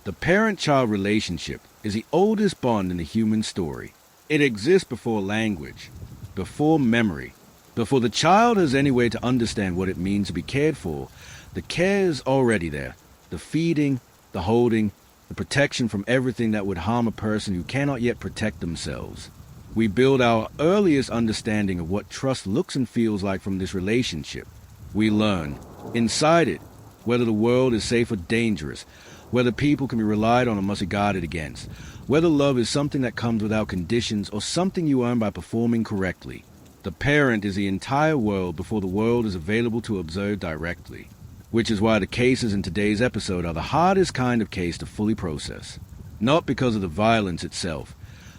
The parent-child relationship is the oldest bond in the human story. It exists before language, before memory. Before the child has any way to understand what it means to be cared for, the care is already there. The feeding, the holding, the protection from everything that would harm a person who cannot yet protect themselves. We build our earliest understanding of what trust looks and feels like from this relationship. We learn, inside it, whether the world is safe or dangerous, whether people can be relied on or must be guarded against, whether love is something that comes without conditions or something you earn by performing correctly. The parent is the entire world before the world is available to observe directly, which is why the cases in today's episode are the hardest kind of case to fully process. Not because of the violence itself,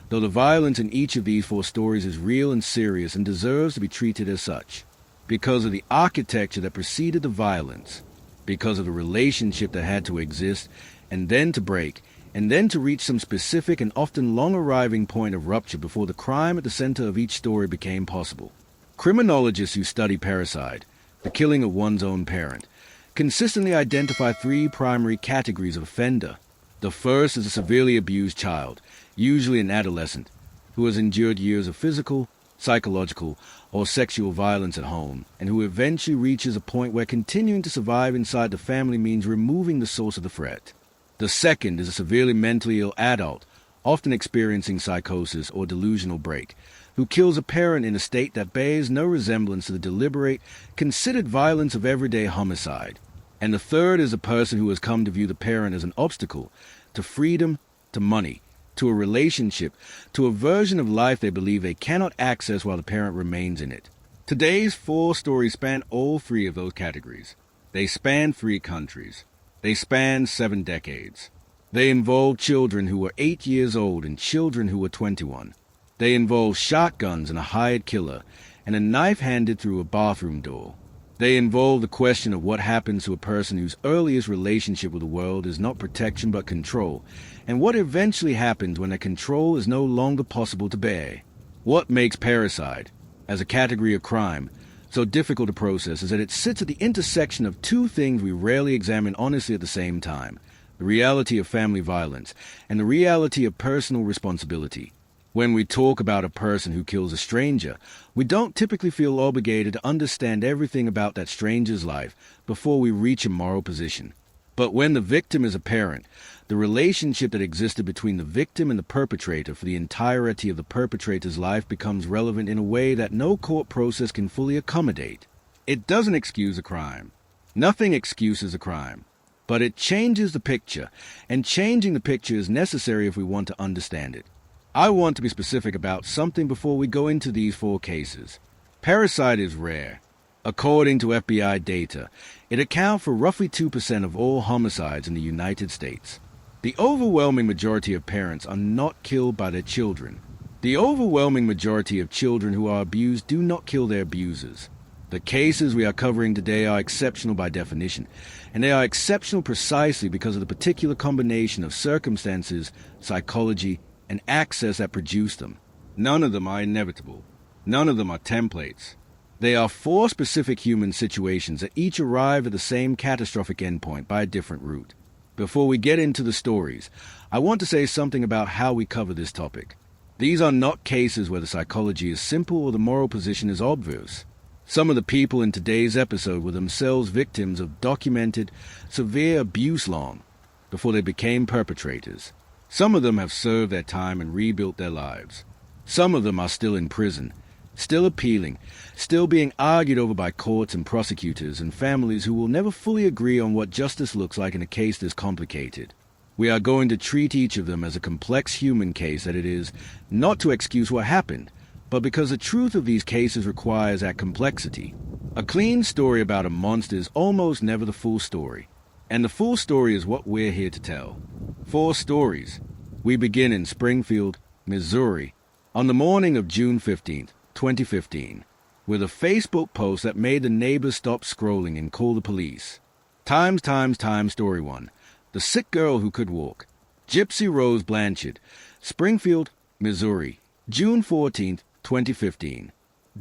though the violence in each of these 4 stories is real and serious and deserves to be treated as such, because of the architecture that preceded the violence, because of the relationship that had to exist, and then to break, and then to reach some specific and often long-arriving point of rupture before the crime at the center of each story became possible. Criminologists who study parricide, the killing of one's own parent, consistently identify 3 primary categories of offender. The first is a severely abused child, usually an adolescent, who has endured years of physical, psychological, or sexual violence at home, and who eventually reaches a point where continuing to survive inside the family means removing the source of the threat. The second is a severely mentally ill adult, often experiencing psychosis or delusional break, who kills a parent in a state that bears no resemblance to the deliberate, considered violence of everyday homicide. And the third is a person who has come to view the parent as an obstacle to freedom, to money, to a relationship, to a version of life they believe they cannot access while the parent remains in it. Today's 4 stories span all 3 of those categories. They span 3 countries. They span 7 decades. They involve children who were 8 years old and children who were 21. They involve shotguns and a hired killer, and a knife handed through a bathroom door. They involve the question of what happens to a person whose earliest relationship with the world is not protection but control, and what eventually happens when that control is no longer possible to bear. What makes parricide, as a category of crime, so difficult to process is that it sits at the intersection of 2 things we rarely examine honestly at the same time: the reality of family violence and the reality of personal responsibility. When we talk about a person who kills a stranger, we don't typically feel obligated to understand everything about that stranger's life before we reach a moral position. But when the victim is a parent, the relationship that existed between the victim and the perpetrator for the entirety of the perpetrator's life becomes relevant in a way that no court process can fully accommodate. It doesn't excuse a crime. Nothing excuses a crime. But it changes the picture, and changing the picture is necessary if we want to understand it. I want to be specific about something before we go into these 4 cases. Parricide is rare. According to FBI data, it accounts for roughly 2% of all homicides in the United States. The overwhelming majority of parents are not killed by their children. The overwhelming majority of children who are abused do not kill their abusers. The cases we are covering today are exceptional by definition, and they are exceptional precisely because of the particular combination of circumstances, psychology, and access that produce them. None of them are inevitable. None of them are templates. They are 4 specific human situations that each arrive at the same catastrophic endpoint by a different route. Before we get into the stories, I want to say something about how we cover this topic. These are not cases where the psychology is simple or the moral position is obvious. Some of the people in today's episode were themselves victims of documented, severe abuse long before they became perpetrators. Some of them have served their time and rebuilt their lives. Some of them are still in prison, still appealing, still being argued over by courts and prosecutors and families who will never fully agree on what justice looks like in a case this complicated. We are going to treat each of them as a complex human case that it is, not to excuse what happened, but because the truth of these cases requires that complexity. A clean story about a monster is almost never the full story, and the full story is what we're here to tell. 4 stories. We begin in Springfield, Missouri, on the morning of June 15th, 2015, with a Facebook post that made the neighbors stop scrolling and call the police. Time, story 1. The sick girl who could walk. Gypsy Rose Blanchard, Springfield, Missouri, June 14th, 2015.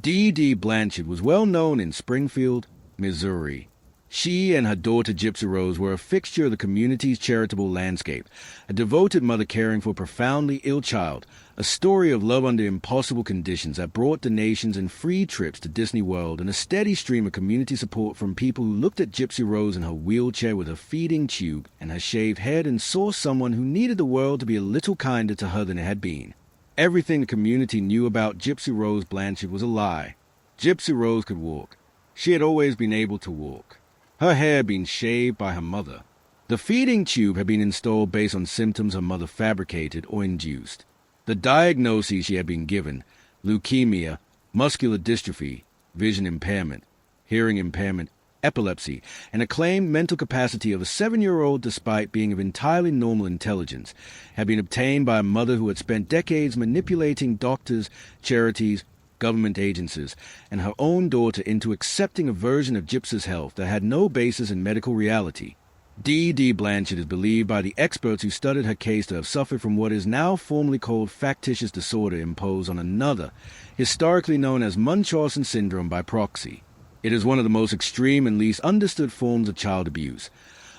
D.D. Blanchard was well known in Springfield, Missouri. She and her daughter Gypsy Rose were a fixture of the community's charitable landscape, a devoted mother caring for a profoundly ill child, a story of love under impossible conditions that brought donations and free trips to Disney World, and a steady stream of community support from people who looked at Gypsy Rose in her wheelchair with her feeding tube and her shaved head and saw someone who needed the world to be a little kinder to her than it had been. Everything the community knew about Gypsy Rose Blanchard was a lie. Gypsy Rose could walk. She had always been able to walk. Her hair had been shaved by her mother. The feeding tube had been installed based on symptoms her mother fabricated or induced. The diagnoses she had been given: leukemia, muscular dystrophy, vision impairment, hearing impairment, epilepsy, and a claimed mental capacity of a 7-year-old despite being of entirely normal intelligence, had been obtained by a mother who had spent decades manipulating doctors, charities, government agencies, and her own daughter into accepting a version of Gypsy's health that had no basis in medical reality. D.D. Blanchard is believed by the experts who studied her case to have suffered from what is now formally called factitious disorder imposed on another, historically known as Munchausen syndrome by proxy. It is one of the most extreme and least understood forms of child abuse,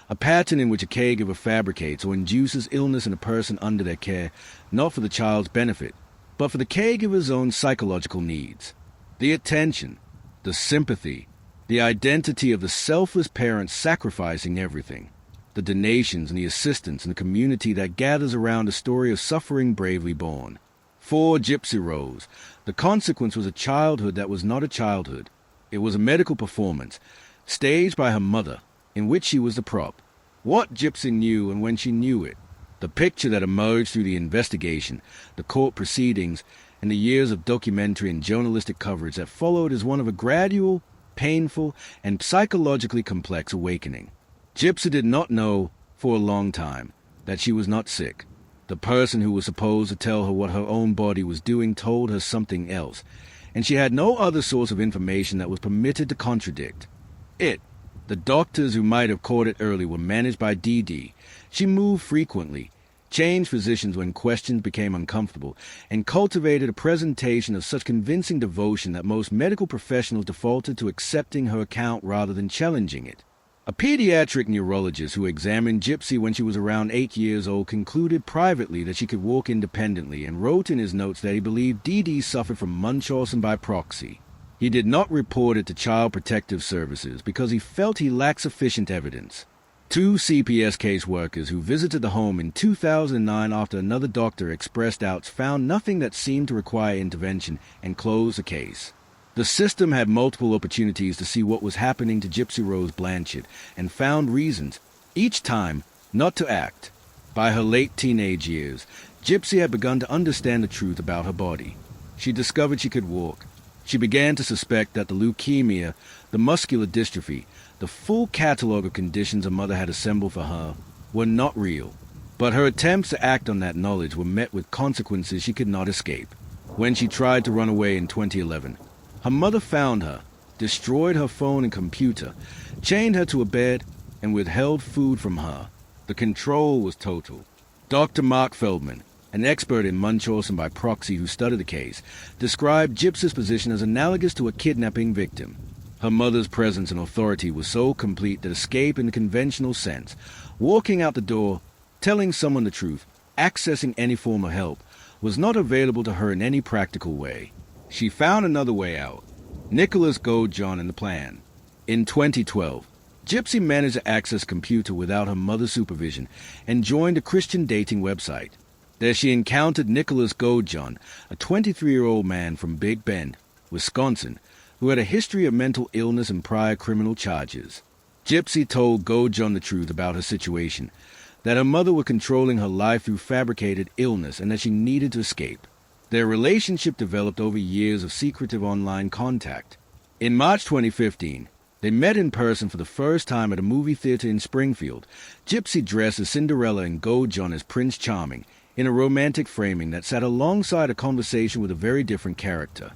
a pattern in which a caregiver fabricates or induces illness in a person under their care, not for the child's benefit, but for the caregiver's own psychological needs. The attention, the sympathy, the identity of the selfless parent sacrificing everything, the donations and the assistance in the community that gathers around a story of suffering bravely borne. For Gypsy Rose, the consequence was a childhood that was not a childhood. It was a medical performance, staged by her mother, in which she was the prop. What Gypsy knew and when she knew it, the picture that emerged through the investigation, the court proceedings, and the years of documentary and journalistic coverage that followed is one of a gradual, painful, and psychologically complex awakening. Gypsy did not know, for a long time, that she was not sick. The person who was supposed to tell her what her own body was doing told her something else, and she had no other source of information that was permitted to contradict it. The doctors who might have caught it early were managed by D.D. She moved frequently, changed physicians when questions became uncomfortable, and cultivated a presentation of such convincing devotion that most medical professionals defaulted to accepting her account rather than challenging it. A pediatric neurologist who examined Gypsy when she was around 8 years old concluded privately that she could walk independently and wrote in his notes that he believed D.D. suffered from Munchausen by proxy. He did not report it to Child Protective Services because he felt he lacked sufficient evidence. 2 CPS caseworkers who visited the home in 2009 after another doctor expressed doubts found nothing that seemed to require intervention and closed the case. The system had multiple opportunities to see what was happening to Gypsy Rose Blanchard and found reasons, each time, not to act. By her late teenage years, Gypsy had begun to understand the truth about her body. She discovered she could walk. She began to suspect that the leukemia, the muscular dystrophy, the full catalog of conditions her mother had assembled for her, were not real. But her attempts to act on that knowledge were met with consequences she could not escape. When she tried to run away in 2011, her mother found her, destroyed her phone and computer, chained her to a bed, and withheld food from her. The control was total. Dr. Mark Feldman, an expert in Munchausen by proxy who studied the case, described Gypsy's position as analogous to a kidnapping victim. Her mother's presence and authority was so complete that escape in the conventional sense, walking out the door, telling someone the truth, accessing any form of help, was not available to her in any practical way. She found another way out: Nicholas Goldjohn and the plan. In 2012, Gypsy managed to access a computer without her mother's supervision and joined a Christian dating website. There she encountered Nicholas Goldjohn, a 23-year-old man from Big Bend, Wisconsin, who had a history of mental illness and prior criminal charges. Gypsy told Goldjohn the truth about her situation, that her mother was controlling her life through fabricated illness and that she needed to escape. Their relationship developed over years of secretive online contact. In March 2015, they met in person for the first time at a movie theater in Springfield. Gypsy dressed as Cinderella and Goldjohn as Prince Charming, in a romantic framing that sat alongside a conversation with a very different character.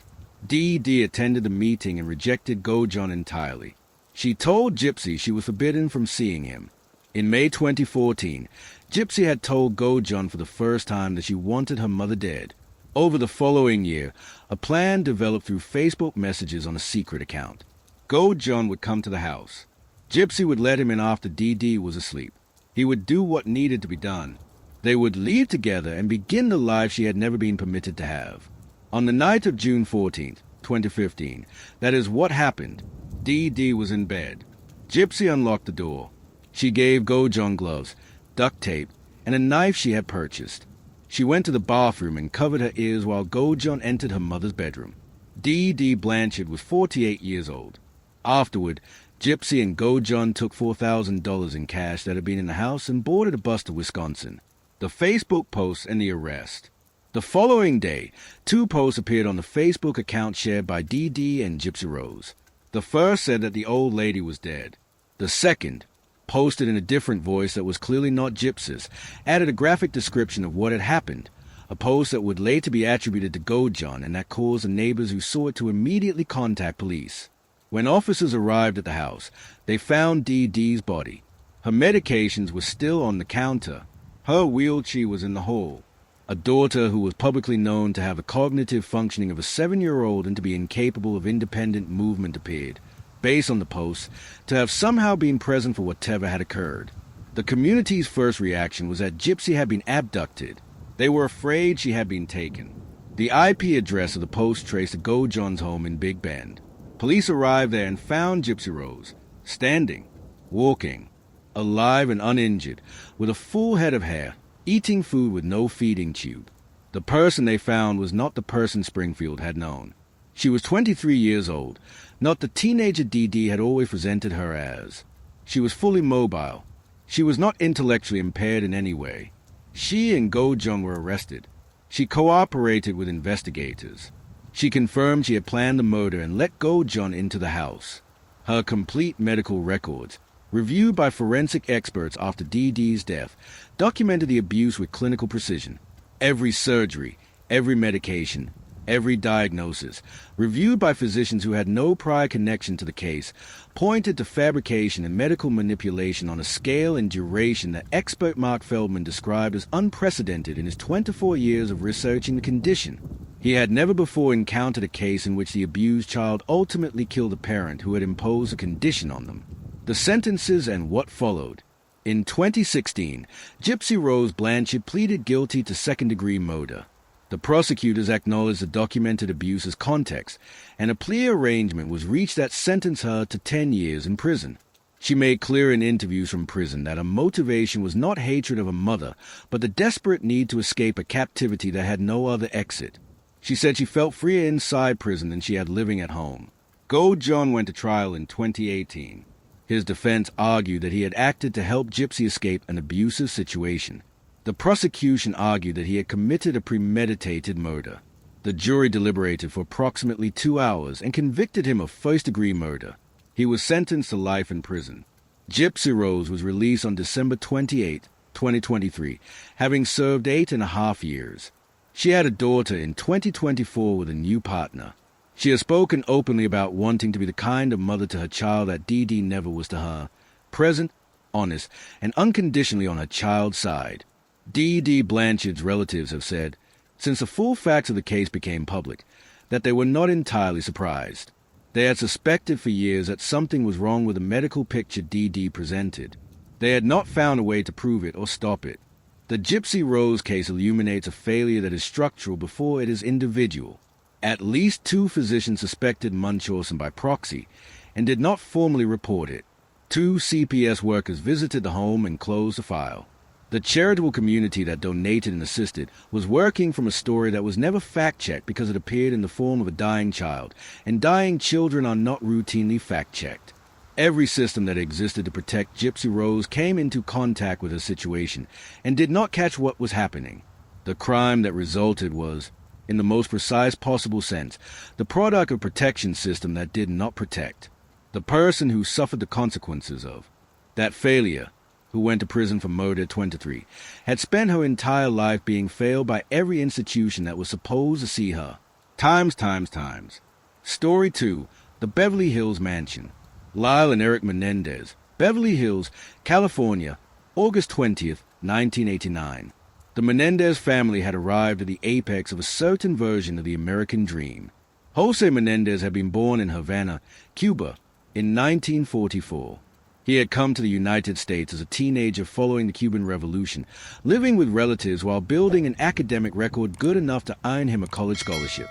D.D. attended the meeting and rejected Goldjohn entirely. She told Gypsy she was forbidden from seeing him. In May 2014, Gypsy had told Goldjohn for the first time that she wanted her mother dead. Over the following year, a plan developed through Facebook messages on a secret account. Goldjohn would come to the house. Gypsy would let him in after Dee Dee was asleep. He would do what needed to be done. They would leave together and begin the life she had never been permitted to have. On the night of June 14th, 2015, that is what happened, Dee Dee was in bed. Gypsy unlocked the door. She gave Go-John gloves, duct tape, and a knife she had purchased. She went to the bathroom and covered her ears while Go-John entered her mother's bedroom. Dee Dee Blanchard was 48 years old. Afterward, Gypsy and Go-John took $4,000 in cash that had been in the house and boarded a bus to Wisconsin. The Facebook posts and the arrest. The following day, two posts appeared on the Facebook account shared by Dee Dee and Gypsy Rose. The first said that the old lady was dead. The second, posted in a different voice that was clearly not Gypsy's, added a graphic description of what had happened, a post that would later be attributed to Go-John and that caused the neighbors who saw it to immediately contact police. When officers arrived at the house, they found Dee Dee's body. Her medications were still on the counter. Her wheelchair was in the hall. A daughter who was publicly known to have the cognitive functioning of a 7-year-old and to be incapable of independent movement appeared, based on the posts, to have somehow been present for whatever had occurred. The community's first reaction was that Gypsy had been abducted. They were afraid she had been taken. The IP address of the post traced to Go-John's home in Big Bend. Police arrived there and found Gypsy Rose, standing, walking, alive and uninjured, with a full head of hair, eating food with no feeding tube. The person they found was not the person Springfield had known. She was 23 years old, not the teenager Dee Dee had always presented her as. She was fully mobile. She was not intellectually impaired in any way. She and Go-John were arrested. She cooperated with investigators. She confirmed she had planned the murder and let Go-John into the house. Her complete medical records, reviewed by forensic experts after Dee Dee's death, documented the abuse with clinical precision. Every surgery, every medication, every diagnosis, reviewed by physicians who had no prior connection to the case, pointed to fabrication and medical manipulation on a scale and duration that expert Mark Feldman described as unprecedented in his 24 years of researching the condition. He had never before encountered a case in which the abused child ultimately killed a parent who had imposed a condition on them. The sentences and what followed. In 2016, Gypsy Rose Blanchard pleaded guilty to second-degree murder. The prosecutors acknowledged the documented abuse as context, and a plea arrangement was reached that sentenced her to 10 years in prison. She made clear in interviews from prison that her motivation was not hatred of her mother, but the desperate need to escape a captivity that had no other exit. She said she felt freer inside prison than she had living at home. Go-John went to trial in 2018. His defense argued that he had acted to help Gypsy escape an abusive situation. The prosecution argued that he had committed a premeditated murder. The jury deliberated for approximately 2 hours and convicted him of first-degree murder. He was sentenced to life in prison. Gypsy Rose was released on December 28, 2023, having served 8.5 years. She had a daughter in 2024 with a new partner. She has spoken openly about wanting to be the kind of mother to her child that Dee Dee never was to her, present, honest, and unconditionally on her child's side. Dee Dee Blanchard's relatives have said, since the full facts of the case became public, that they were not entirely surprised. They had suspected for years that something was wrong with the medical picture Dee Dee presented. They had not found a way to prove it or stop it. The Gypsy Rose case illuminates a failure that is structural before it is individual. At least 2 physicians suspected Munchausen by proxy and did not formally report it. 2 CPS workers visited the home and closed the file. The charitable community that donated and assisted was working from a story that was never fact-checked because it appeared in the form of a dying child, and dying children are not routinely fact-checked. Every system that existed to protect Gypsy Rose came into contact with her situation and did not catch what was happening. The crime that resulted was, in the most precise possible sense, the product of a protection system that did not protect. The person who suffered the consequences of that failure, who went to prison for murder at 23, had spent her entire life being failed by every institution that was supposed to see her. Times. Story 2, the Beverly Hills Mansion. Lyle and Eric Menendez, Beverly Hills, California, August 20th, 1989. The Menendez family had arrived at the apex of a certain version of the American dream. Jose Menendez had been born in Havana, Cuba, in 1944. He had come to the United States as a teenager following the Cuban Revolution, living with relatives while building an academic record good enough to earn him a college scholarship.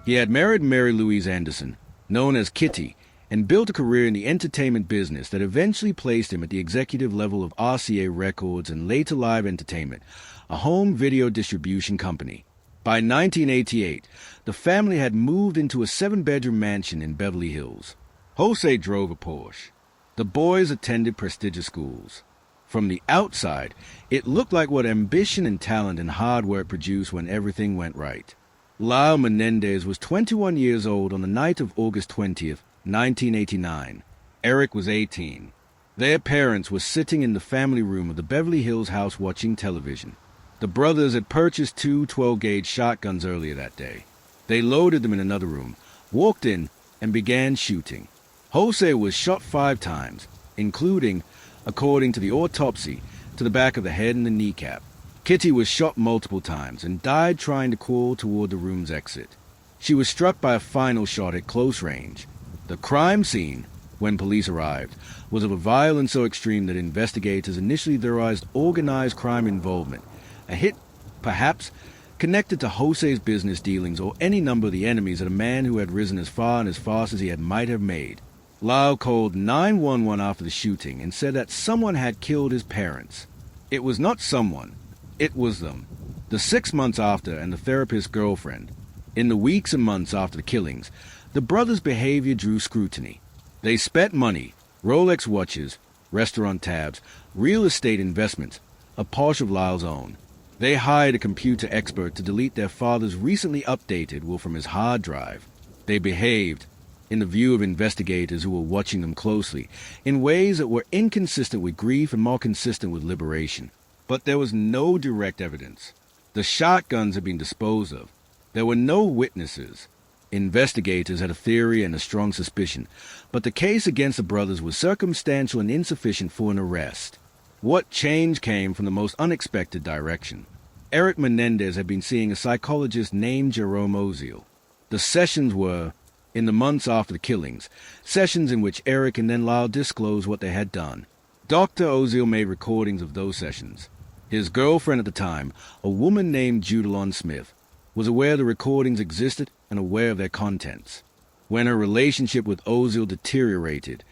He had married Mary Louise Anderson, known as Kitty, and built a career in the entertainment business that eventually placed him at the executive level of RCA Records and later Live Entertainment, a home video distribution company. By 1988, the family had moved into a 7-bedroom mansion in Beverly Hills. Jose drove a Porsche. The boys attended prestigious schools. From the outside, it looked like what ambition and talent and hard work produced when everything went right. Lyle Menendez was 21 years old on the night of August 20th, 1989. Eric was 18. Their parents were sitting in the family room of the Beverly Hills house watching television. The brothers had purchased 2 12-gauge shotguns earlier that day. They loaded them in another room, walked in, and began shooting. Jose was shot 5 times, including, according to the autopsy, to the back of the head and the kneecap. Kitty was shot multiple times and died trying to crawl toward the room's exit. She was struck by a final shot at close range. The crime scene, when police arrived, was of a violence so extreme that investigators initially theorized organized crime involvement, a hit, perhaps, connected to Jose's business dealings or any number of the enemies of a man who had risen as far and as fast as he might have made. Lyle called 911 after the shooting and said that someone had killed his parents. It was not someone. It was them. The 6 months after and the therapist's girlfriend. In the weeks and months after the killings, the brothers' behavior drew scrutiny. They spent money, Rolex watches, restaurant tabs, real estate investments, a Porsche of Lyle's own. They hired a computer expert to delete their father's recently updated will from his hard drive. They behaved, in the view of investigators who were watching them closely, in ways that were inconsistent with grief and more consistent with liberation. But there was no direct evidence. The shotguns had been disposed of. There were no witnesses. Investigators had a theory and a strong suspicion, but the case against the brothers was circumstantial and insufficient for an arrest. What change came from the most unexpected direction? Eric Menendez had been seeing a psychologist named Jerome Oziel. The sessions were, in the months after the killings, sessions in which Eric and then Lyle disclosed what they had done. Dr. Oziel made recordings of those sessions. His girlfriend at the time, a woman named Judalon Smith, was aware the recordings existed and aware of their contents. When her relationship with Oziel deteriorated,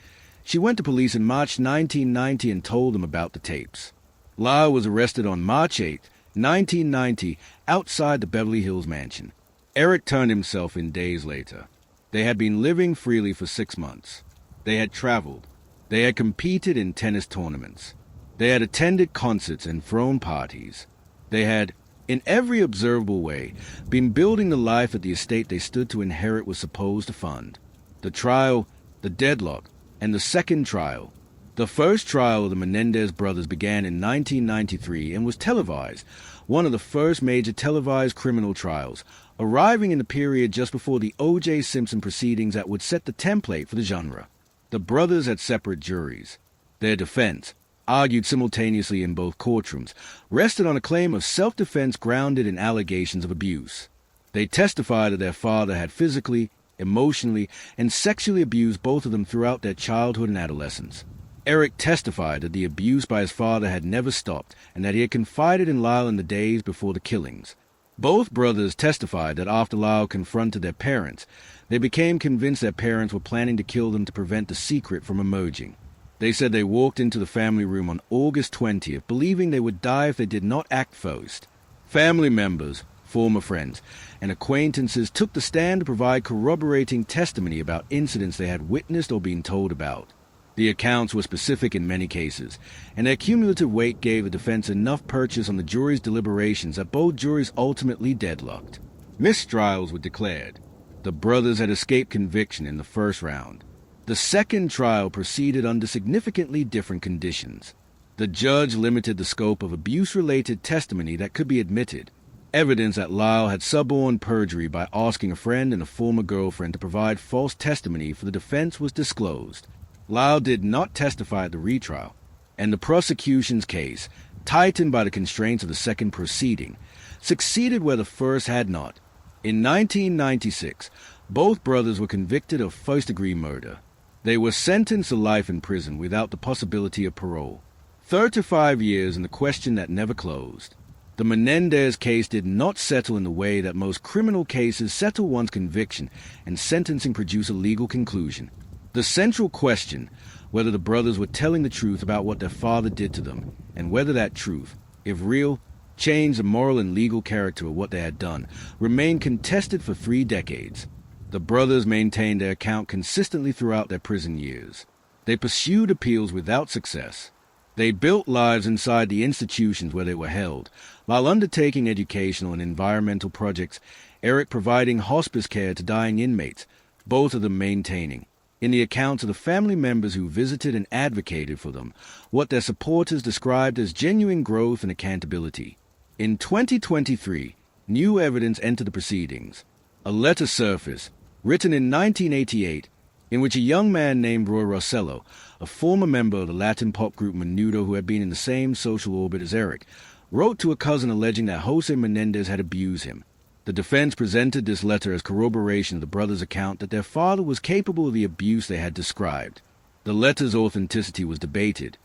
she went to police in March 1990 and told them about the tapes. Lyle was arrested on March 8, 1990, outside the Beverly Hills mansion. Eric turned himself in days later. They had been living freely for 6 months. They had traveled. They had competed in tennis tournaments. They had attended concerts and thrown parties. They had, in every observable way, been building the life that the estate they stood to inherit was supposed to fund. The trial, the deadlock, and the second trial. The first trial of the Menendez brothers began in 1993 and was televised, one of the first major televised criminal trials, arriving in the period just before the O.J. Simpson proceedings that would set the template for the genre. The brothers had separate juries. Their defense, argued simultaneously in both courtrooms, rested on a claim of self-defense grounded in allegations of abuse. They testified that their father had physically, emotionally, and sexually abused both of them throughout their childhood and adolescence. Eric testified that the abuse by his father had never stopped and that he had confided in Lyle in the days before the killings. Both brothers testified that after Lyle confronted their parents, they became convinced their parents were planning to kill them to prevent the secret from emerging. They said they walked into the family room on August 20th, believing they would die if they did not act first. Family members, former friends, and acquaintances took the stand to provide corroborating testimony about incidents they had witnessed or been told about. The accounts were specific in many cases, and their cumulative weight gave the defense enough purchase on the jury's deliberations that both juries ultimately deadlocked. Mistrials were declared. The brothers had escaped conviction in the first round. The second trial proceeded under significantly different conditions. The judge limited the scope of abuse-related testimony that could be admitted. Evidence that Lyle had suborned perjury by asking a friend and a former girlfriend to provide false testimony for the defense was disclosed. Lyle did not testify at the retrial, and the prosecution's case, tightened by the constraints of the second proceeding, succeeded where the first had not. In 1996, both brothers were convicted of first-degree murder. They were sentenced to life in prison without the possibility of parole. 35 years and the question that never closed. The Menendez case did not settle in the way that most criminal cases settle once conviction and sentencing produce a legal conclusion. The central question, whether the brothers were telling the truth about what their father did to them, and whether that truth, if real, changed the moral and legal character of what they had done, remained contested for 3 decades. The brothers maintained their account consistently throughout their prison years. They pursued appeals without success. They built lives inside the institutions where they were held, while undertaking educational and environmental projects, Eric providing hospice care to dying inmates, both of them maintaining, in the accounts of the family members who visited and advocated for them, what their supporters described as genuine growth and accountability. In 2023, new evidence entered the proceedings. A letter surfaced, written in 1988, in which a young man named Roy Rossello, a former member of the Latin pop group Menudo who had been in the same social orbit as Eric, wrote to a cousin alleging that Jose Menendez had abused him. The defense presented this letter as corroboration of the brothers' account that their father was capable of the abuse they had described. The letter's authenticity was debated.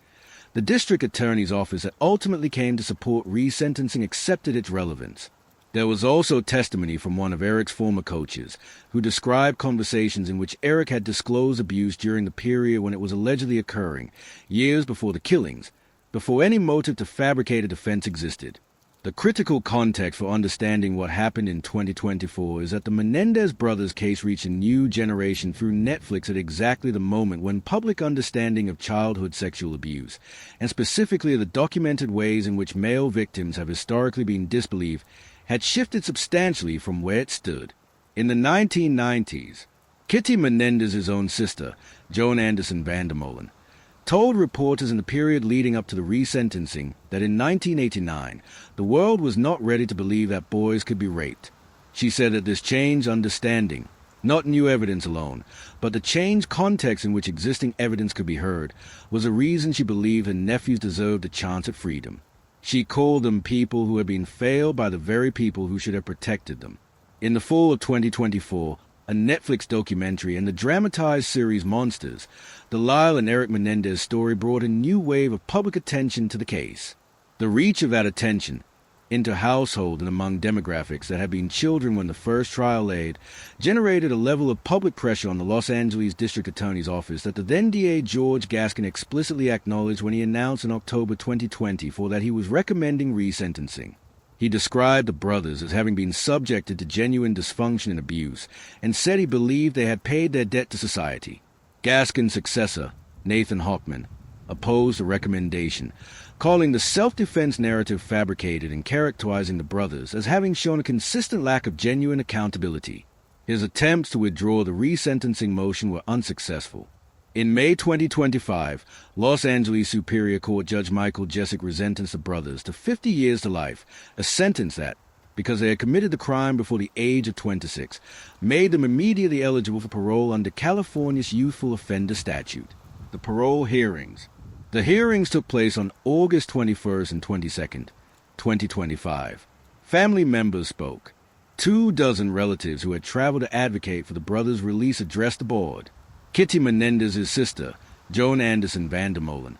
The district attorney's office that ultimately came to support resentencing accepted its relevance. There was also testimony from one of Eric's former coaches, who described conversations in which Eric had disclosed abuse during the period when it was allegedly occurring, years before the killings, before any motive to fabricate a defense existed. The critical context for understanding what happened in 2024 is that the Menendez brothers' case reached a new generation through Netflix at exactly the moment when public understanding of childhood sexual abuse, and specifically the documented ways in which male victims have historically been disbelieved, had shifted substantially from where it stood. In the 1990s, Kitty Menendez's own sister, Joan Anderson Vandermolen, told reporters in the period leading up to the resentencing that in 1989, the world was not ready to believe that boys could be raped. She said that this changed understanding, not new evidence alone, but the changed context in which existing evidence could be heard, was a reason she believed her nephews deserved a chance at freedom. She called them people who had been failed by the very people who should have protected them. In the fall of 2024, a Netflix documentary and the dramatized series Monsters, the Lyle and Eric Menendez story brought a new wave of public attention to the case. The reach of that attention, into household and among demographics that had been children when the first trial laid, generated a level of public pressure on the Los Angeles District Attorney's Office that the then DA George Gaskin explicitly acknowledged when he announced in October 2024 that he was recommending resentencing. He described the brothers as having been subjected to genuine dysfunction and abuse, and said he believed they had paid their debt to society. Gaskin's successor, Nathan Hochman, opposed the recommendation, calling the self-defense narrative fabricated and characterizing the brothers as having shown a consistent lack of genuine accountability. His attempts to withdraw the resentencing motion were unsuccessful. In May 2025, Los Angeles Superior Court Judge Michael Jessic sentenced the brothers to 50 years to life, a sentence that, because they had committed the crime before the age of 26, made them immediately eligible for parole under California's Youthful Offender Statute. The parole hearings. The hearings took place on August 21st and 22nd, 2025. Family members spoke. 24 relatives who had traveled to advocate for the brothers' release addressed the board. Kitty Menendez's sister, Joan Anderson Vandermolen,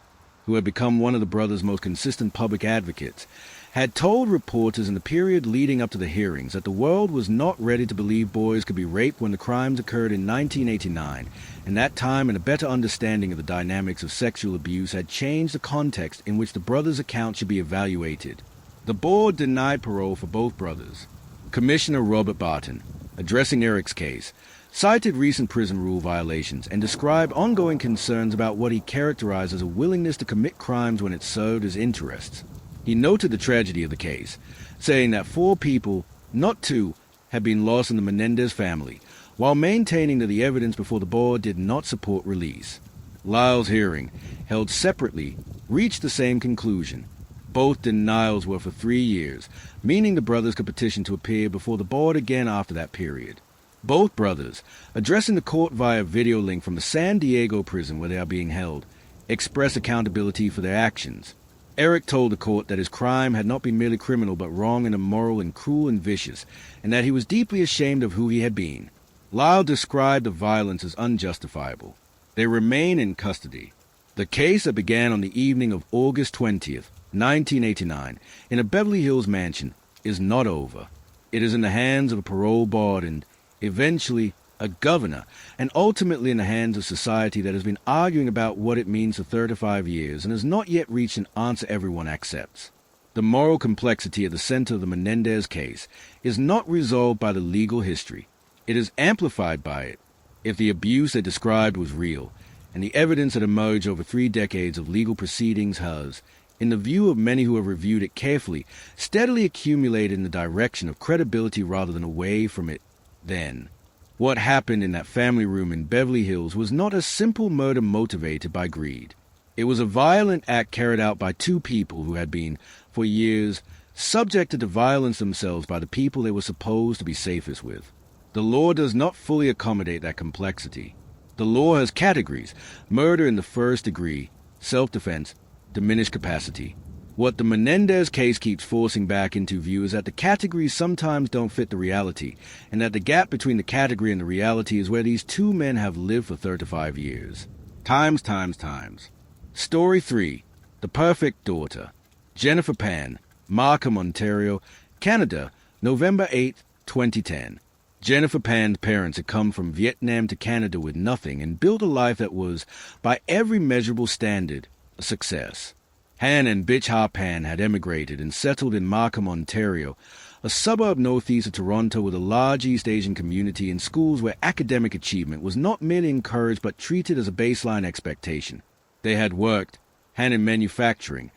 who had become one of the brothers' most consistent public advocates, had told reporters in the period leading up to the hearings that the world was not ready to believe boys could be raped when the crimes occurred in 1989, and that time and a better understanding of the dynamics of sexual abuse had changed the context in which the brothers' account should be evaluated. The board denied parole for both brothers. Commissioner Robert Barton, addressing Eric's case, cited recent prison rule violations and described ongoing concerns about what he characterized as a willingness to commit crimes when it served his interests. He noted the tragedy of the case, saying that 4 people, not 2, had been lost in the Menendez family, while maintaining that the evidence before the board did not support release. Lyle's hearing, held separately, reached the same conclusion. Both denials were for 3 years, meaning the brothers could petition to appear before the board again after that period. Both brothers, addressing the court via video link from the San Diego prison where they are being held, expressed accountability for their actions. Eric told the court that his crime had not been merely criminal but wrong and immoral and cruel and vicious, and that he was deeply ashamed of who he had been. Lyle described the violence as unjustifiable. They remain in custody. The case that began on the evening of August 20th, 1989, in a Beverly Hills mansion is not over. It is in the hands of a parole board and, eventually, a governor, and ultimately in the hands of society that has been arguing about what it means for 35 years and has not yet reached an answer everyone accepts. The moral complexity at the center of the Menendez case is not resolved by the legal history. It is amplified by it. If the abuse they described was real, and the evidence that emerged over 3 decades of legal proceedings has, in the view of many who have reviewed it carefully, steadily accumulated in the direction of credibility rather than away from it, then what happened in that family room in Beverly Hills was not a simple murder motivated by greed. It was a violent act carried out by 2 people who had been, for years, subjected to violence themselves by the people they were supposed to be safest with. The law does not fully accommodate that complexity. The law has categories: murder in the first degree, self-defense, diminished capacity. What the Menendez case keeps forcing back into view is that the categories sometimes don't fit the reality, and that the gap between the category and the reality is where these 2 men have lived for 35 years. Times. Story 3. The Perfect Daughter. Jennifer Pan, Markham, Ontario, Canada, November 8, 2010. Jennifer Pan's parents had come from Vietnam to Canada with nothing and built a life that was, by every measurable standard, a success. Han and Bitch Ha Pan had emigrated and settled in Markham, Ontario, a suburb northeast of Toronto with a large East Asian community and schools where academic achievement was not merely encouraged but treated as a baseline expectation. They had worked, Han in manufacturing,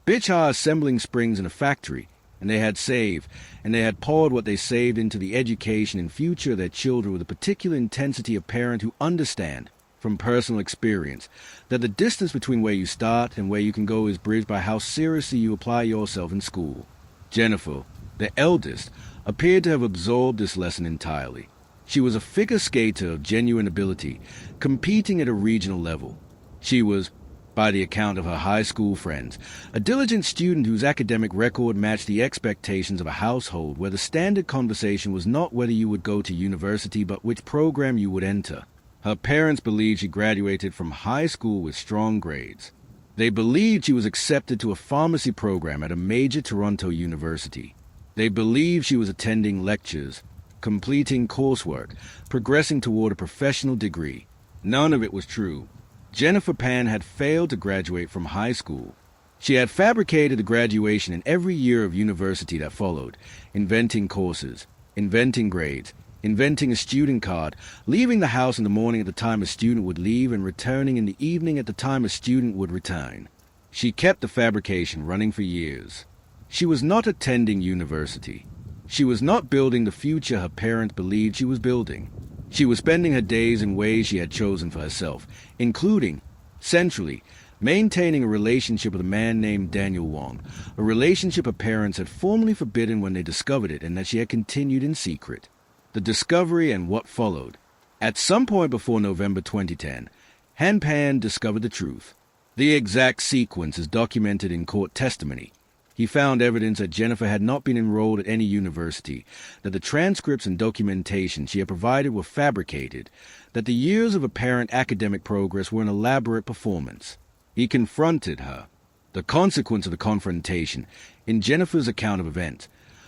Bitch Ha assembling springs in a factory, and they had saved, and they had poured what they saved into the education and future of their children with a particular intensity of parent who understand, from personal experience, that the distance between where you start and where you can go is bridged by how seriously you apply yourself in school. Jennifer, the eldest, appeared to have absorbed this lesson entirely. She was a figure skater of genuine ability, competing at a regional level. She was, by the account of her high school friends, a diligent student whose academic record matched the expectations of a household where the standard conversation was not whether you would go to university but which program you would enter. Her parents believed she graduated from high school with strong grades. They believed she was accepted to a pharmacy program at a major Toronto university. They believed she was attending lectures, completing coursework, progressing toward a professional degree. None of it was true. Jennifer Pan had failed to graduate from high school. She had fabricated a graduation in every year of university that followed, inventing courses, inventing grades, inventing a student card, leaving the house in the morning at the time a student would leave and returning in the evening at the time a student would return. She kept the fabrication running for years. She was not attending university. She was not building the future her parents believed she was building. She was spending her days in ways she had chosen for herself, including, centrally, maintaining a relationship with a man named Daniel Wong, a relationship her parents had formally forbidden when they discovered it and that she had continued in secret. The discovery and what followed. At some point before November 2010, Han Pan discovered the truth. The exact sequence is documented in court testimony. He found evidence that Jennifer had not been enrolled at any university, that the transcripts and documentation she had provided were fabricated, that the years of apparent academic progress were an elaborate performance. He confronted her. The consequence of the confrontation, in Jennifer's account of events,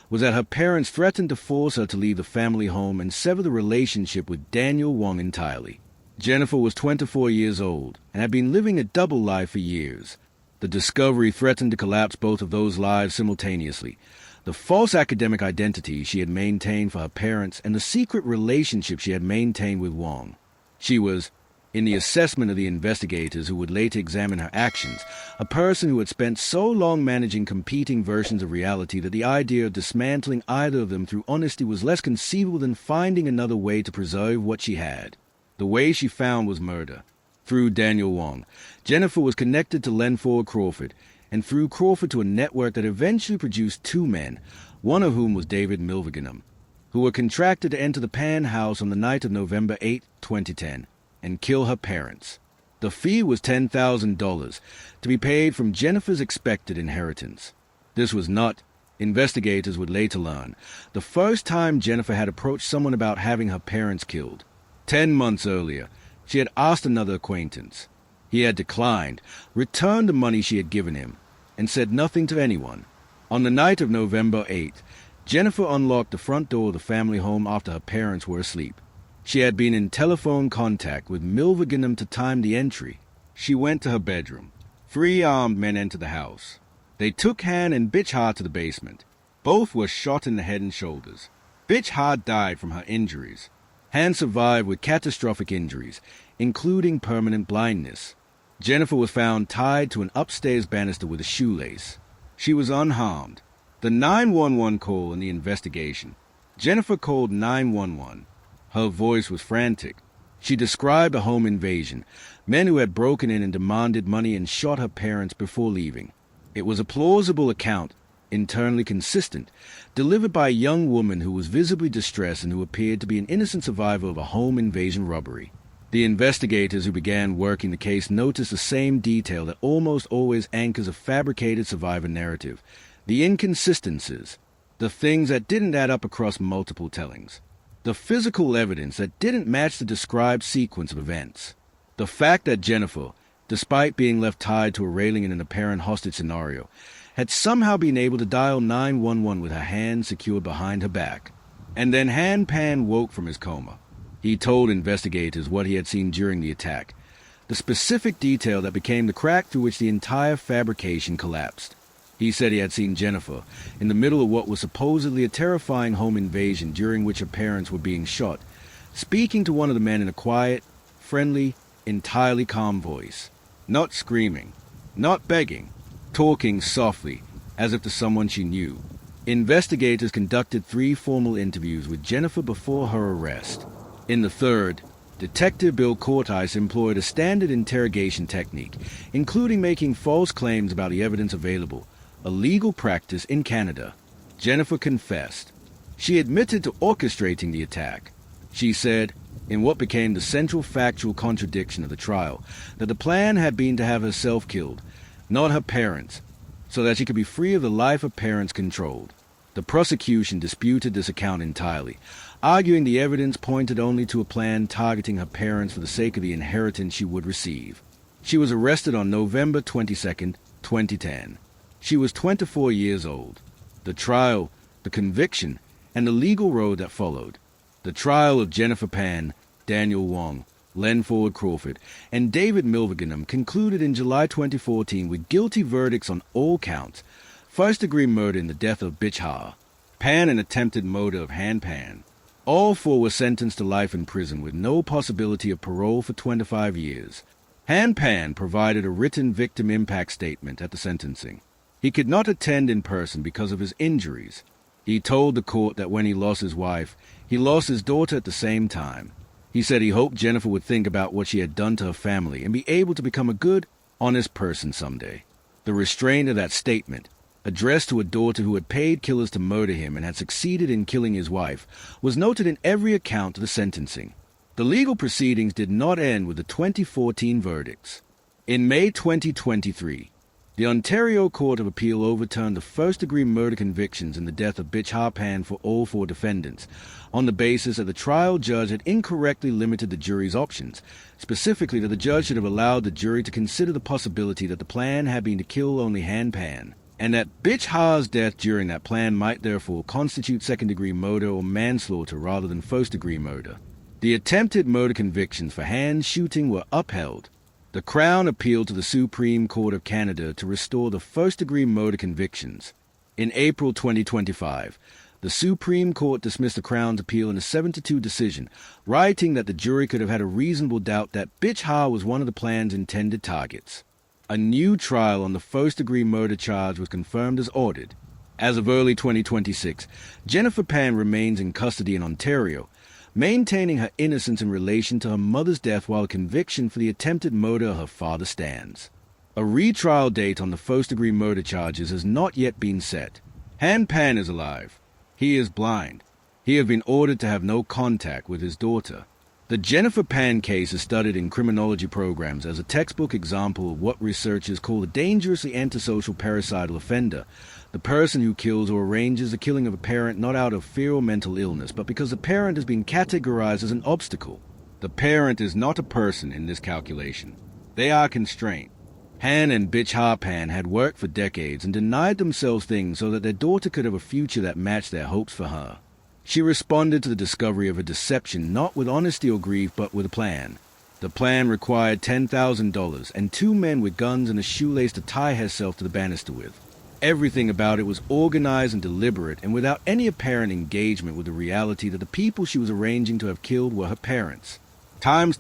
was that her parents threatened to force her to leave the family home and sever the relationship with Daniel Wong entirely. Jennifer was 24 years old and had been living a double life for years. The discovery threatened to collapse both of those lives simultaneously. The false academic identity she had maintained for her parents and the secret relationship she had maintained with Wong. She was, in the assessment of the investigators who would later examine her actions, a person who had spent so long managing competing versions of reality that the idea of dismantling either of them through honesty was less conceivable than finding another way to preserve what she had. The way she found was murder. Through Daniel Wong, Jennifer was connected to Len Ford Crawford, and through Crawford to a network that eventually produced 2 men, one of whom was David Milviganum, who were contracted to enter the Pan house on the night of November 8, 2010, and kill her parents. The fee was $10,000, to be paid from Jennifer's expected inheritance. This was not, investigators would later learn, the first time Jennifer had approached someone about having her parents killed. 10 months earlier, She had asked another acquaintance. He had declined, returned the money she had given him, and said nothing to anyone. On the night of November 8th, Jennifer unlocked the front door of the family home after her parents were asleep. She had been in telephone contact with Milviginum to time the entry. She went to her bedroom. 3 armed men entered the house. They took Han and Bitch to the basement. Both were shot in the head and shoulders. Bitch died from her injuries. Han survived with catastrophic injuries, including permanent blindness. Jennifer was found tied to an upstairs banister with a shoelace. She was unharmed. The 911 call in the investigation. Jennifer called 911. Her voice was frantic. She described a home invasion, men who had broken in and demanded money and shot her parents before leaving. It was a plausible account, internally consistent, delivered by a young woman who was visibly distressed and who appeared to be an innocent survivor of a home invasion robbery. The investigators who began working the case noticed the same detail that almost always anchors a fabricated survivor narrative: the inconsistencies, the things that didn't add up across multiple tellings, the physical evidence that didn't match the described sequence of events. The fact that Jennifer, despite being left tied to a railing in an apparent hostage scenario, had somehow been able to dial 911 with her hands secured behind her back. And then Han Pan woke from his coma. He told investigators what he had seen during the attack, the specific detail that became the crack through which the entire fabrication collapsed. He said he had seen Jennifer in the middle of what was supposedly a terrifying home invasion during which her parents were being shot, speaking to one of the men in a quiet, friendly, entirely calm voice. Not screaming, not begging, talking softly, as if to someone she knew. Investigators conducted 3 formal interviews with Jennifer before her arrest. In the third, Detective Bill Cortice employed a standard interrogation technique, including making false claims about the evidence available, a legal practice in Canada. Jennifer confessed. She admitted to orchestrating the attack. She said, in what became the central factual contradiction of the trial, that the plan had been to have herself killed, not her parents, so that she could be free of the life her parents controlled. The prosecution disputed this account entirely, arguing the evidence pointed only to a plan targeting her parents for the sake of the inheritance she would receive. She was arrested on November 22, 2010. She was 24 years old. The trial, the conviction, and the legal road that followed. The trial of Jennifer Pan, Daniel Wong, Len Ford Crawford, and David Milviginum concluded in July 2014 with guilty verdicts on all counts: first-degree murder in the death of Bitch Ha, Pan and attempted murder of Han Pan. All 4 were sentenced to life in prison with no possibility of parole for 25 years. Han Pan provided a written victim impact statement at the sentencing. He could not attend in person because of his injuries. He told the court that when he lost his wife, he lost his daughter at the same time. He said he hoped Jennifer would think about what she had done to her family and be able to become a good, honest person someday. The restraint of that statement, addressed to a daughter who had paid killers to murder him and had succeeded in killing his wife, was noted in every account of the sentencing. The legal proceedings did not end with the 2014 verdicts. In May 2023, the Ontario Court of Appeal overturned the first-degree murder convictions in the death of Bitch Ha Pan for all 4 defendants, on the basis that the trial judge had incorrectly limited the jury's options, specifically that the judge should have allowed the jury to consider the possibility that the plan had been to kill only Han Pan, and that Bitch Ha's death during that plan might therefore constitute second-degree murder or manslaughter rather than first-degree murder. The attempted murder convictions for Han shooting were upheld. The Crown appealed to the Supreme Court of Canada to restore the first-degree murder convictions. In April 2025, the Supreme Court dismissed the Crown's appeal in a 7-2 decision, writing that the jury could have had a reasonable doubt that Bitch Ha was one of the plan's intended targets. A new trial on the first-degree murder charge was confirmed as ordered. As of early 2026, Jennifer Pan remains in custody in Ontario, maintaining her innocence in relation to her mother's death while a conviction for the attempted murder of her father stands. A retrial date on the first-degree murder charges has not yet been set. Han Pan is alive. He is blind. He has been ordered to have no contact with his daughter. The Jennifer Pan case is studied in criminology programs as a textbook example of what researchers call a dangerously antisocial parricidal offender, the person who kills or arranges the killing of a parent not out of fear or mental illness, but because the parent has been categorized as an obstacle. The The parent is not a person in this calculation. They are constraint. Han and Bitch Harpan had worked for decades and denied themselves things so that their daughter could have a future that matched their hopes for her. She responded to the discovery of a deception not with honesty or grief but with a plan. The plan required $10,000 and two men with guns and a shoelace to tie herself to the banister with. Everything about it was organized and deliberate and without any apparent engagement with the reality that the people she was arranging to have killed were her parents. Times.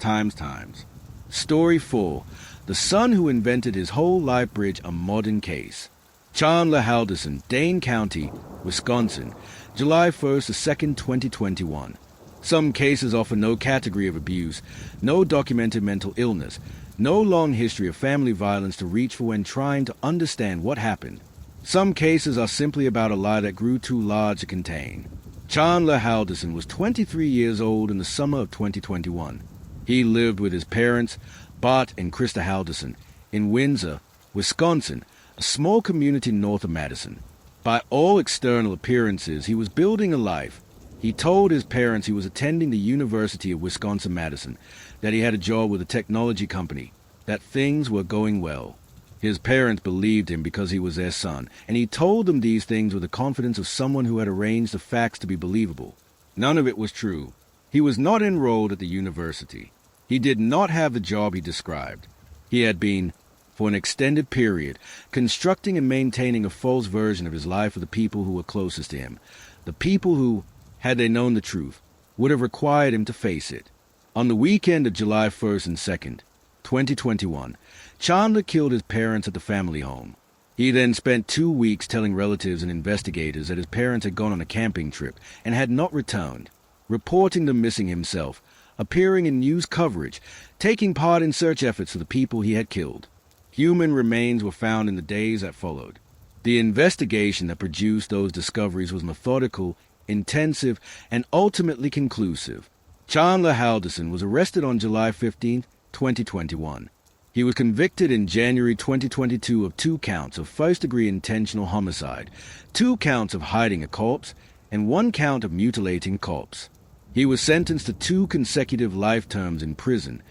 Story 4. The son who invented his whole life bridge, a modern case. Chandler Halderson, Dane County, Wisconsin, July 1st to 2nd, 2021. Some cases offer no category of abuse, no documented mental illness, no long history of family violence to reach for when trying to understand what happened. Some cases are simply about a lie that grew too large to contain. Chandler Halderson was 23 years old in the summer of 2021. He lived with his parents, Bart and Krista Halderson, in Windsor, Wisconsin, a small community north of Madison. By all external appearances, he was building a life. He told his parents he was attending the University of Wisconsin-Madison, that he had a job with a technology company, that things were going well. His parents believed him because he was their son, and he told them these things with the confidence of someone who had arranged the facts to be believable. None of it was true. He was not enrolled at the university. He did not have the job he described. He had been, for an extended period, constructing and maintaining a false version of his life for the people who were closest to him, the people who, had they known the truth, would have required him to face it. On the weekend of July 1st and 2nd, 2021, Chandler killed his parents at the family home. He then spent 2 weeks telling relatives and investigators that his parents had gone on a camping trip and had not returned, reporting them missing himself, appearing in news coverage, taking part in search efforts for the people he had killed. Human remains were found in the days that followed. The investigation that produced those discoveries was methodical, intensive, and ultimately conclusive. Chandler Halderson was arrested on July 15, 2021. He was convicted in January 2022 of 2 counts of first-degree intentional homicide, 2 counts of hiding a corpse, and 1 count of mutilating a corpse. He was sentenced to 2 consecutive life terms in prison,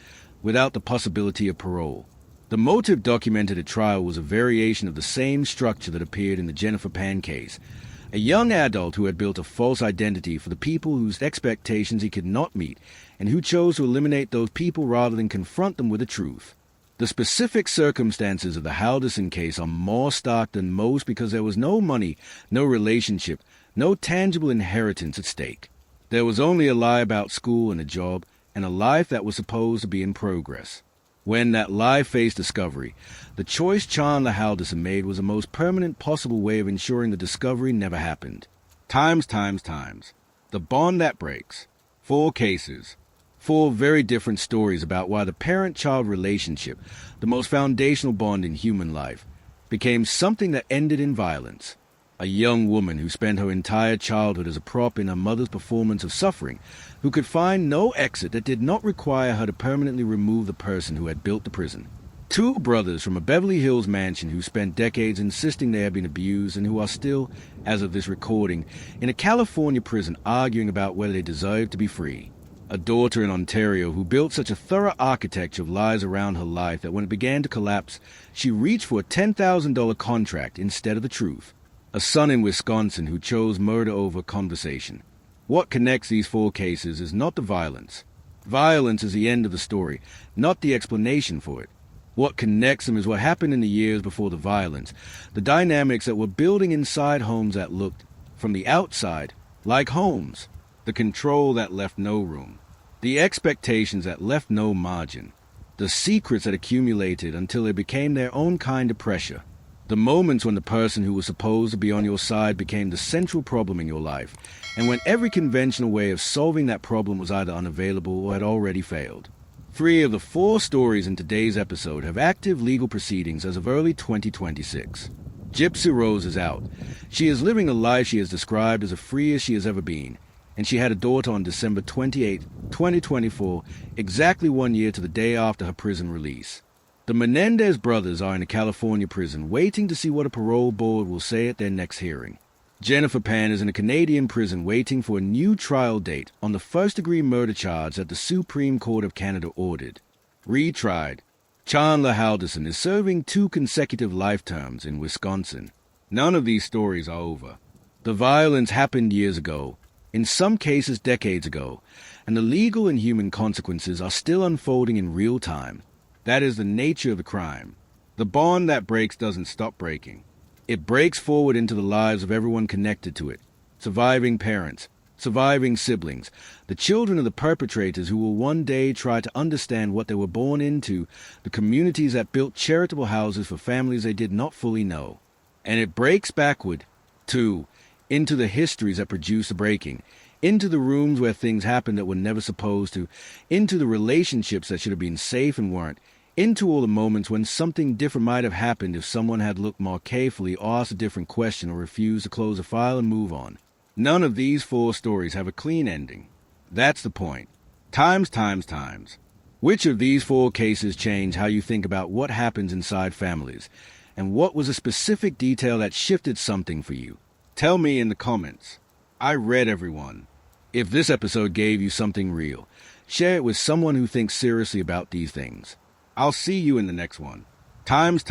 without the possibility of parole. The motive documented at trial was a variation of the same structure that appeared in the Jennifer Pan case, a young adult who had built a false identity for the people whose expectations he could not meet, and who chose to eliminate those people rather than confront them with the truth. The specific circumstances of the Halderson case are more stark than most because there was no money, no relationship, no tangible inheritance at stake. There was only a lie about school and a job, and a life that was supposed to be in progress. When that lie faced discovery, the choice Chandler Halderson made was the most permanent possible way of ensuring the discovery never happened. Times. The bond that breaks. 4 cases. 4 very different stories about why the parent-child relationship, the most foundational bond in human life, became something that ended in violence. A young woman who spent her entire childhood as a prop in her mother's performance of suffering, who could find no exit that did not require her to permanently remove the person who had built the prison. 2 brothers from a Beverly Hills mansion who spent decades insisting they had been abused and who are still, as of this recording, in a California prison arguing about whether they deserve to be free. A daughter in Ontario who built such a thorough architecture of lies around her life that when it began to collapse, she reached for a $10,000 contract instead of the truth. A son in Wisconsin who chose murder over conversation. What connects these 4 cases is not the violence. Violence is the end of the story, not the explanation for it. What connects them is what happened in the years before the violence, the dynamics that were building inside homes that looked, from the outside, like homes, the control that left no room, the expectations that left no margin, the secrets that accumulated until they became their own kind of pressure. The moments when the person who was supposed to be on your side became the central problem in your life, and when every conventional way of solving that problem was either unavailable or had already failed. 3 of the 4 stories in today's episode have active legal proceedings as of early 2026. Gypsy Rose is out. She is living a life she has described as free as she has ever been, and she had a daughter on December 28, 2024, exactly 1 year to the day after her prison release. The Menendez brothers are in a California prison waiting to see what a parole board will say at their next hearing. Jennifer Pan is in a Canadian prison waiting for a new trial date on the first-degree murder charge that the Supreme Court of Canada ordered. Retried. Chandler Halderson is serving 2 consecutive life terms in Wisconsin. None of these stories are over. The violence happened years ago, in some cases decades ago, and the legal and human consequences are still unfolding in real time. That is the nature of the crime. The bond that breaks doesn't stop breaking. It breaks forward into the lives of everyone connected to it. Surviving parents, surviving siblings, the children of the perpetrators who will one day try to understand what they were born into, the communities that built charitable houses for families they did not fully know. And it breaks backward, too, into the histories that produce the breaking, into the rooms where things happened that were never supposed to, into the relationships that should have been safe and weren't, into all the moments when something different might have happened if someone had looked more carefully, asked a different question, or refused to close a file and move on. None of these 4 stories have a clean ending. That's the point. Times. Which of these 4 cases change how you think about what happens inside families? And what was a specific detail that shifted something for you? Tell me in the comments. I read everyone. If this episode gave you something real, share it with someone who thinks seriously about these things. I'll see you in the next one. Times.